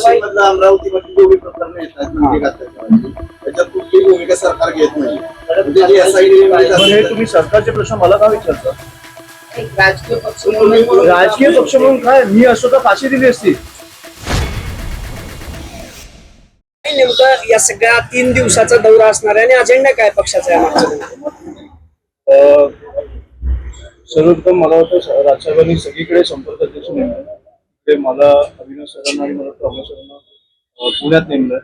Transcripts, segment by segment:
नाशिकमधला अमरावतीमध्ये दोघी प्रकरण येतात त्याच्यात कुठली भूमिका सरकार घेत नाही. म्हणजे जी SIT हे तुम्ही सरकारचे प्रश्न मला का विचारता? राजकीय पक्ष म्हणून राजकीय पक्ष म्हणून काय, मी असतो तर फाशी दिली असती. नेमकं या सगळ्या 3 दिवसाचा दौरा असणार आहे आणि अजेंडा काय पक्षाचा आहे मागचा? सर्वप्रथम मला वाटतं राजसाहेबांनी सगळीकडे संपर्क अध्यक्ष नेमले. ते मला अविनाश सरांना आणि मला प्रमोद सरांना पुण्यात नेमलंय.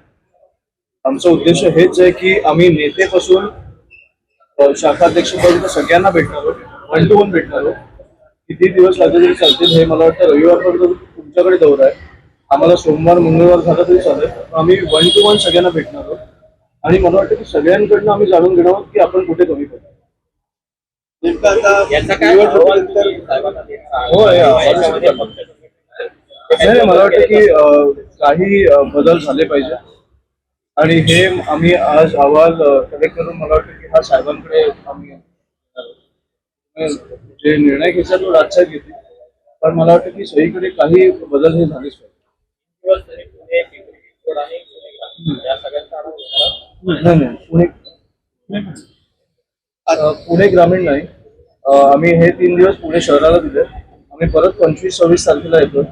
आमचा उद्देश हेच आहे की आम्ही नेतेपासून शाखाध्यक्षपर्यंत सगळ्यांना भेटणार आहोत, 1 to 1 भेटणार आहोत. किती दिवस लागले तरी चालतील. हे मला वाटतं रविवारपर्यंत तुमच्याकडे दौरा आहे. आम्हाला सोमवार मंगळवार झाला तरी चालेल. आम्ही 1 to 1 सगळ्यांना भेटणार आहोत आणि मला वाटतं की सगळ्यांकडनं आम्ही जाणून घेणार आहोत की आपण कुठे कमी पडतो. मला वाटतं की काही बदल झाले पाहिजे आणि हे आम्ही आज अहवाल कलेक्ट करून मला वाटतं की हा साहेबांकडे आम्ही जे निर्णय घ्यायचा तो राजसाहेब घेतील. पण मला वाटतं की सगळीकडे काही बदल हे झालेच पाहिजे. पुणे ग्रामीण नाही. आम्ही हे 3 दिवस पुणे शहराला दिले. आम्ही परत 25-26 तारखेला येतो.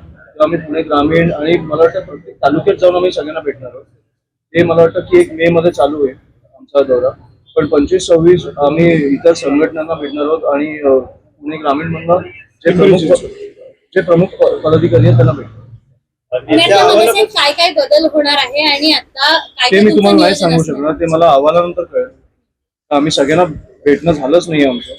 आम्ही पुणे ग्रामीण आणि मला वाटतं प्रत्येक तालुक्यात जाऊन आम्ही सगळ्यांना भेटणार आहोत. ते मला वाटतं की 1 मे मध्ये चालू आहे आमचा दौरा. पण 25-26 आम्ही इतर संघटनांना भेटणार आहोत आणि पुणे ग्रामीण मधनं जे प्रमुख पदाधिकारी आहेत त्यांना भेटणार. काय काय बदल होणार आहे आणि आता ते मी तुम्हाला नाही सांगू शकणार. ते मला अहवालानंतर कळेल. आम्ही सगळ्यांना भेटणं झालंच नाही आमचं.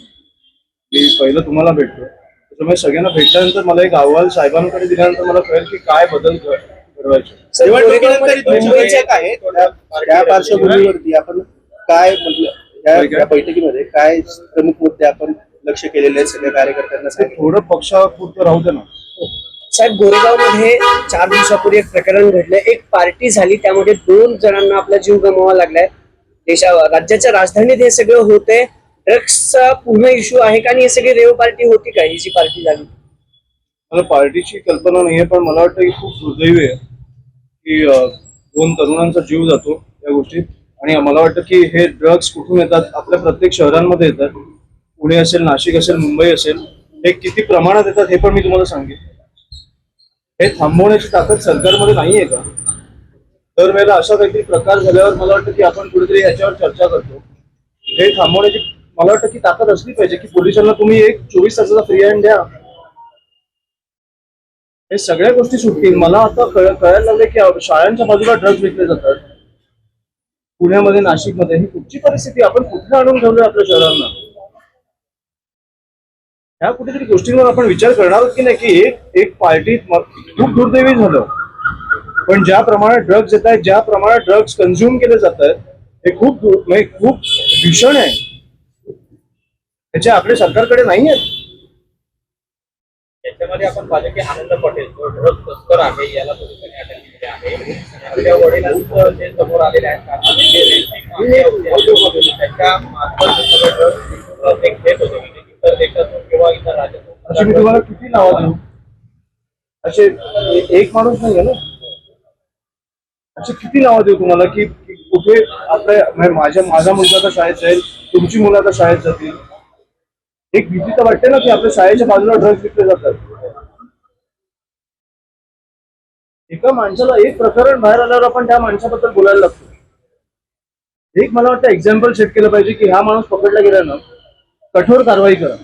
मी पहिलं तुम्हाला भेटतो, त्याच्यामुळे सगळ्यांना भेटल्यानंतर मला एक अहवाल साहेबांकडे दिल्यानंतर मला कळेल की काय बदल घडवायचे. मुंबईच्या काय त्या पार्श्वभूमीवरती आपण काय म्हटलं या बैठकीमध्ये काय प्रमुख मुद्दे आपण लक्ष केलेले आहेत सगळ्या कार्यकर्त्यांना? थोडं पक्षापुरतं राहू दे ना. साहेब, गोरेगावमध्ये 4 दिवसापूर्वी एक प्रकरण घडलं. एक पार्टी झाली, त्यामध्ये 2 जणांना आपला जीव गमवावा लागलाय. राज्याच्या राजधानीत हे सगळं होतंय. ड्रग्सचा पूर्ण इश्यू आहे का आणि हे सगळी रेव पार्टी होती का, ही जी पार्टी झाली? मला पार्टीची कल्पना नाहीये, पण मला वाटतं की खूप दुर्दैवी आहे की 2 तरुणांचा जीव जातो या गोष्टीत. आणि मला वाटतं की हे ड्रग्स कुठून येतात, आपल्या प्रत्येक शहरांमध्ये येतात. पुणे असेल, नाशिक असेल, मुंबई असेल. हे किती प्रमाणात येतात हे पण मी तुम्हाला सांगेन. हे थांबवण्याची ताकद सरकारमध्ये नाहीये का? दरवेळेला अशा काहीतरी प्रकार झाल्यावर मला वाटतं की आपण कुठेतरी याच्यावर चर्चा करतो. हे थांबवण्याची मला वाटतं की ताकद असली पाहिजे की पोलिसांना तुम्ही एक 24 तासाचा फ्री हँड द्या. हे सगळ्या गोष्टी सुटतील. मला आता कळायला लागले की शाळांच्या बाजूला ड्रग्ज विकले जातात पुण्यामध्ये, नाशिकमध्ये. ही कुठची परिस्थिती? आपण कुठे आणून ठेवलोय आपल्या शहरांना? ह्या कुठेतरी गोष्टींवर आपण विचार करणार आहोत की नाही की एक पार्टीत खूप दुर्दैवी झालं, पण ज्या प्रमाणात ड्रग्ज येत आहेत, ज्या प्रमाणात ड्रग्ज कन्झ्युम केले जात आहेत, हे खूप भीषण आहे. त्याचे आकडे सरकारकडे नाही आहेत. याच्यामध्ये आपण पाहिलं की आनंद पटेल जो ड्रग्ज तस्कर आहे याला पोलिसांनी अटक केली आहे. आपल्या वडिलांचं जे समोर आलेले आहेत त्याच्या मार्फत घेत होते इतर देशातून किंवा इतर राज्यातून. अशी मी तुम्हाला किती नावं देऊ? असे एक माणूस नाही आहे ना. अशी किती नावं देऊ तुम्हाला की कुठे आपल्या माझा मुलगा आता शाळेत जाईल, तुमची मुलं आता शाळेत जातील. एक भीती तर वाटते ना की आपल्या शाळेच्या बाजूला ड्रग्ज विकले जातात. एका माणसाला एक प्रकरण बाहेर आल्यावर आपण त्या माणसाबद्दल बोलायला लागतो. एक मला वाटतं एक्झाम्पल सेट केलं पाहिजे की हा माणूस पकडला गेला ना, कठोर कारवाई करा.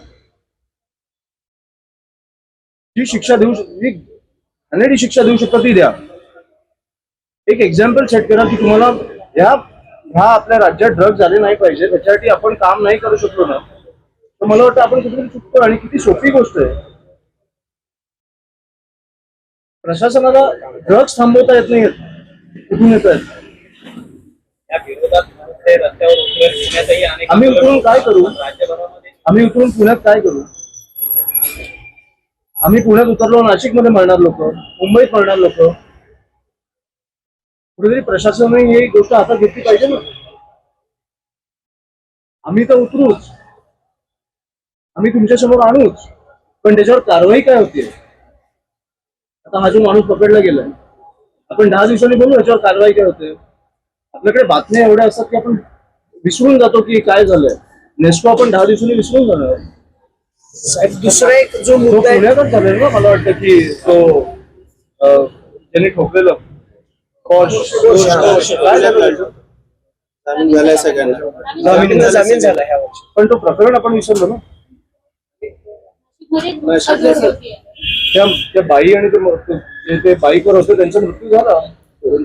जी शिक्षा देऊ घाणेरडी शिक्षा देऊ शकता ती द्या. एक एक्झाम्पल सेट करा की तुम्हाला ह्या आपल्या राज्यात ड्रग्ज झाले नाही पाहिजे, त्याच्यासाठी आपण काम नाही करू शकलो ना, तर मला वाटतं आपण कुठेतरी चुकतो. आणि किती सोपी गोष्ट आहे. प्रशासनाला ड्रग्ज थांबवता येत नाही, कुठून येत आहेत? या विरोधात रस्त्यावर उतरण्यातही अनेक आम्ही उतरून काय करू? राज्यभरामध्ये आम्ही उतरून पुण्यात काय करू? आम्ही पुण्यात उतरलो, नाशिकमध्ये मरणार लोक, मुंबईत मरणार लोक. कुठेतरी प्रशासनाने ही गोष्ट हातात घेतली पाहिजे ना. आम्ही तर उतरूच, आम्ही तुमच्या समोर आणूच, पण त्याच्यावर कारवाई काय होती? आता हा जो माणूस पकडला गेलाय, आपण 10 दिवसांनी बोलू याच्यावर कारवाई काय होते. आपल्याकडे बातम्या एवढ्या असतात की आपण विसरून जातो की काय झालंय. नेस्को आपण 10 दिवसांनी विसरून जाणार. साहेब दुसरा एक जो तो मुद्दा आहे पुण्यातच झालेला ना मला वाटतं की तो ज्यांनी ठोकलेलं पॉश काय झालं त्याचं? जामीन झालाय सगळ्यांना. जामीन झाला ह्या वर्षी. पण तो प्रकरण आपण विसरलो ना. मध्ये अजून होतीये. त्या बाई आणि ते बाईकवर होते त्यांचा मृत्यू झाला. तरुण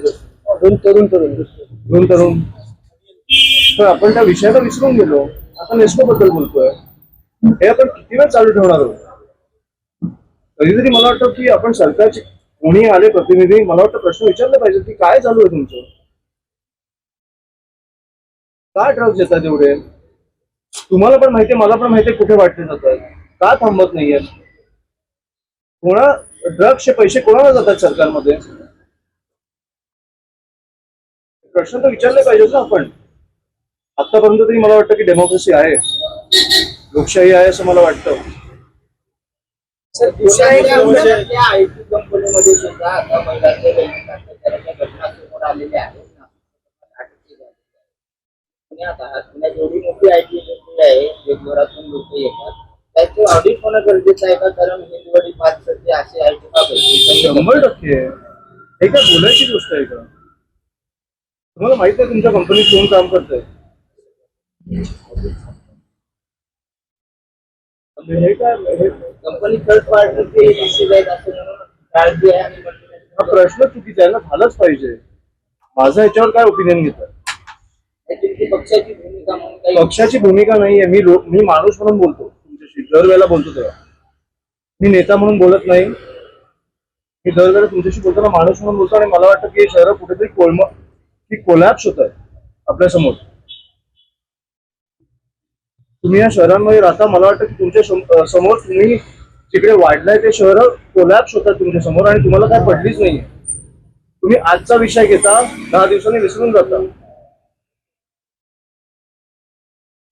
दोन तरुण. तर आपण त्या विषयाला विसरून गेलो. आता नेस्को बद्दल बोलतोय. हे आपण किती वेळ चालू ठेवणार आहोत. कधीतरी मला वाटतं की आपण सरकारचे कोणी आले प्रतिनिधी मला वाटतं प्रश्न विचारले पाहिजे की काय चालू आहे तुमचं. काय ड्रग्ज येतात एवढे. तुम्हाला पण माहितीये मला पण माहितीये कुठे वाटले जातात. का थांबत नाहीये. ड्रग्सचे पैसे कोणाला जातात सरकारमध्ये. प्रश्न तर विचारले पाहिजेत ना आपण. आतापर्यंत तरी मला वाटतं की डेमोक्रेसी आहे, लोकशाही आहे असं मला वाटतं. सर दुसरा एक मुद्दा आयटी कंपनीमध्ये सुद्धा आता महिलांच्या लैंगिक अत्याचाराच्या घटना समोर आलेल्या आहेत. पुण्यात एवढी मोठी आयटी इंडस्ट्री आहे, जगभरातून लोक येतात. त्याचे ऑडिट होणं गरजेचं आहे का. कारण हिंदवाडी 5 सध्या असे आयटी बाब 100% हे काय बोलायची गोष्ट आहे का. तुम्हाला माहित आहे तुमच्या कंपनीत कोण काम करतंय. हे काय कंपनी थर्ड पार्टी आहेत असं म्हणून काळजी आहे. आणि हा प्रश्न चुकीचा आहे ना. झालाच पाहिजे. माझा याच्यावर काय ओपिनियन घेतात. पक्षाची भूमिका म्हणून काही पक्षाची भूमिका नाहीये. मी माणूस म्हणून बोलतो तुमच्याशी. दरवेळेला बोलतो तेव्हा मी नेता म्हणून बोलत नाही. मी दरवेळेला तुमच्याशी बोलताना माणूस म्हणून बोलतो. आणि मला वाटतं की हे शहर कुठेतरी कोलॅप्स होत आहे आपल्या समोर. तुम्ही या शहरांमध्ये राहता. मला वाटतं की तुमच्या समोर तुम्ही जिकडे वाढलाय ते शहर कोलॅप्स होतात तुमच्या समोर. आणि तुम्हाला काय पडलीच नाहीये. तुम्ही आजचा विषय घेता 10 दिवसांनी विसरून जाता.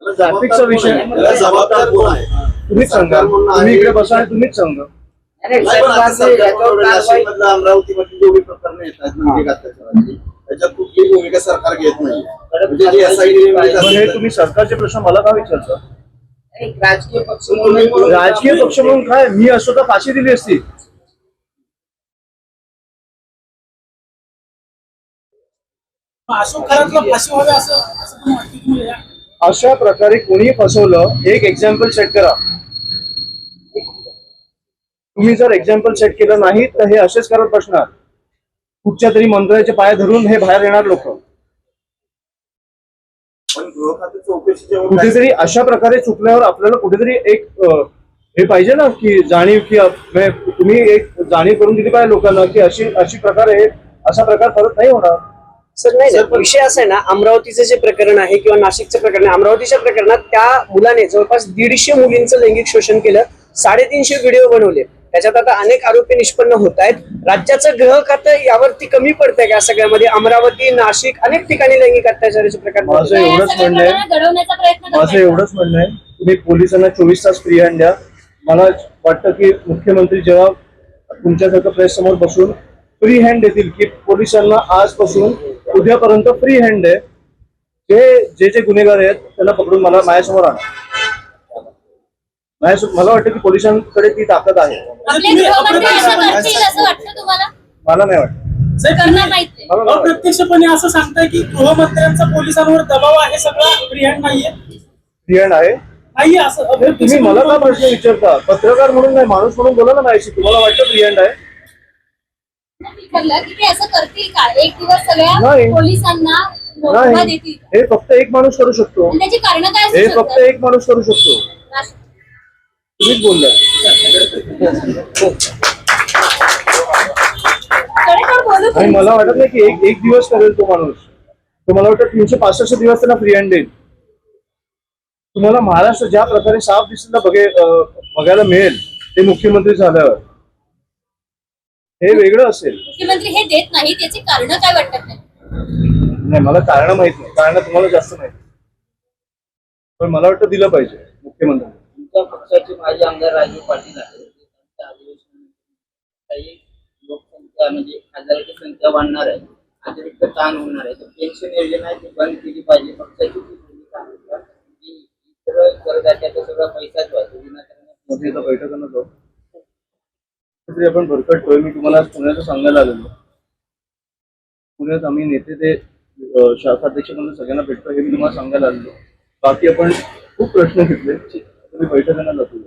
ट्रॅफिकचा विषय जबाबदार कोण आहे. तुम्हीच सांगा. तुम्ही इकडे बसा आणि तुम्हीच सांगा. अमरावती मध्ये जेवढी प्रकरणं येतात लैंगिक अत्याचाराची त्याच्यात कुठली भूमिका सरकार घेत नाही. म्हणजे जी पण हे तुम्ही सरकारचे प्रश्न मला का विचारता. राजकीय पक्ष म्हणून राजकीय पक्ष म्हणून काय. मी असतो तर फाशी दिली असती. अशोक खरातला फाशी व्हावी असं पण वाटतं तुम्हाला. अशा प्रकारे कोणी फसवलं एक एक्झाम्पल सेट करा. तुम्ही जर एक्झाम्पल सेट केलं नाही तर हे असेच करत बसणार. कुठच्या तरी मंत्र्याचे पाय धरून हे बाहेर येणार लोक. कुठेतरी अशा प्रकारे चुकल्यावर आपल्याला कुठेतरी एक हे पाहिजे ना की जाणीव की तुम्ही एक जाणीव करून दिली पाहिजे लोकांना की अशी प्रकारे असा प्रकार परत नाही होणार. सर नाही विषय असा आहे ना. अमरावतीचं जे प्रकरण आहे किंवा नाशिकचं प्रकरण आहे. अमरावतीच्या प्रकरणात त्या मुलाने जवळपास 150 मुलींचं लैंगिक शोषण केलं. 350 व्हिडिओ बनवले. त्याच्यात आता अनेक आरोपी निष्पन्न होत आहेत. राज्याचं गृह खातं यावरती कमी पडतंय का सगळ्यामध्ये. अमरावती नाशिक अनेक ठिकाणी लैंगिक अत्याचाराचे प्रकार घडत माझं आहेत. एवढंच म्हणणं आहे. घडवण्याचा प्रयत्न माझं करतायत. एवढंच म्हणणं आहे. तुम्ही पोलिसांना 24 तास फ्री हँड द्या. मला वाटतं की मुख्यमंत्री जेव्हा तुमच्यासारखं प्रेस समोर बसून फ्री हँड देतील की पोलिसांना आजपासून उद्यापर्यंत फ्री हँड आहे. जे गुन्हेगार आहेत त्यांना पकडून मला माझ्यासमोर आणा. मला वाटतं की पोलिसांकडे ती ताकद आहे. आपले गृहमंत्री असं करतील असं वाटतं तुम्हाला. मला नाही वाटत. करणार नाहीत ते. मला नाही वाटत. अप्रत्यक्षपणे असं सांगताय की गृहमंत्र्यांचा पोलिसांवर दबाव आहे. सगळं फ्री हँड नाहीये. फ्री हँड आहे. नाहीये असं तुम्ही अप्रत्यक्ष मला का प्रश्न विचारता. पत्रकार म्हणून नाही माणूस म्हणून बोला ना माझ्याशी. तुम्हाला वाटतं फ्री हँड आहे. ठरलं की ते असं करतील का. एक दिवस सगळ्या नाही. पोलिसांना मुभा नाही. देतील. हे फक्त एक माणूस करू शकतो. आणि त्याची कारण काय हे असू फक्त शकतात. एक माणूस करू शकतो. तुम्हीच बोलला. खरेखर बोलू आणि मला वाटत नाही की एक दिवस करेल तो माणूस. तो मला वाटतं 365 दिवस त्यांना फ्री हँड देईल. तुम्हाला महाराष्ट्र ज्या प्रकारे साफ दिसला बघायला मिळेल ते मुख्यमंत्री झाल्यावर हे वेगळं असेल. मुख्यमंत्री हे देत नाही. त्याची कारण काय वाटत नाही. नाही मला कारण माहित नाही. कारण तुम्हाला जास्त माहिती. पण मला वाटतं दिलं पाहिजे मुख्यमंत्री. तुमच्या पक्षाचे माजी आमदार राजू पाटील आहेत. त्यांच्या अधिवेशनात काही लोकसंख्या संख्या म्हणजे खासदाराची संख्या वाढणार आहे, अतिरिक्त ताण होणार आहे, तर पेन्शन योजना आहे ती बंद केली पाहिजे. पक्षाची ती भूमिका आहे का? की इतर करदात्याचा सगळा पैसाच व्हायचा विनाकारण मध्ये आता बैठकांना जाऊ तरी आपण भरकटतोय. मी तुम्हाला आज पुण्याचं सांगायला आलेलो. पुण्यात आम्ही नेते ते शाखाध्यक्ष म्हणून सगळ्यांना भेटतो हे मी तुम्हाला सांगायला आलेलो. बाकी आपण खूप प्रश्न घेतले. तुम्ही बैठकांना जातो.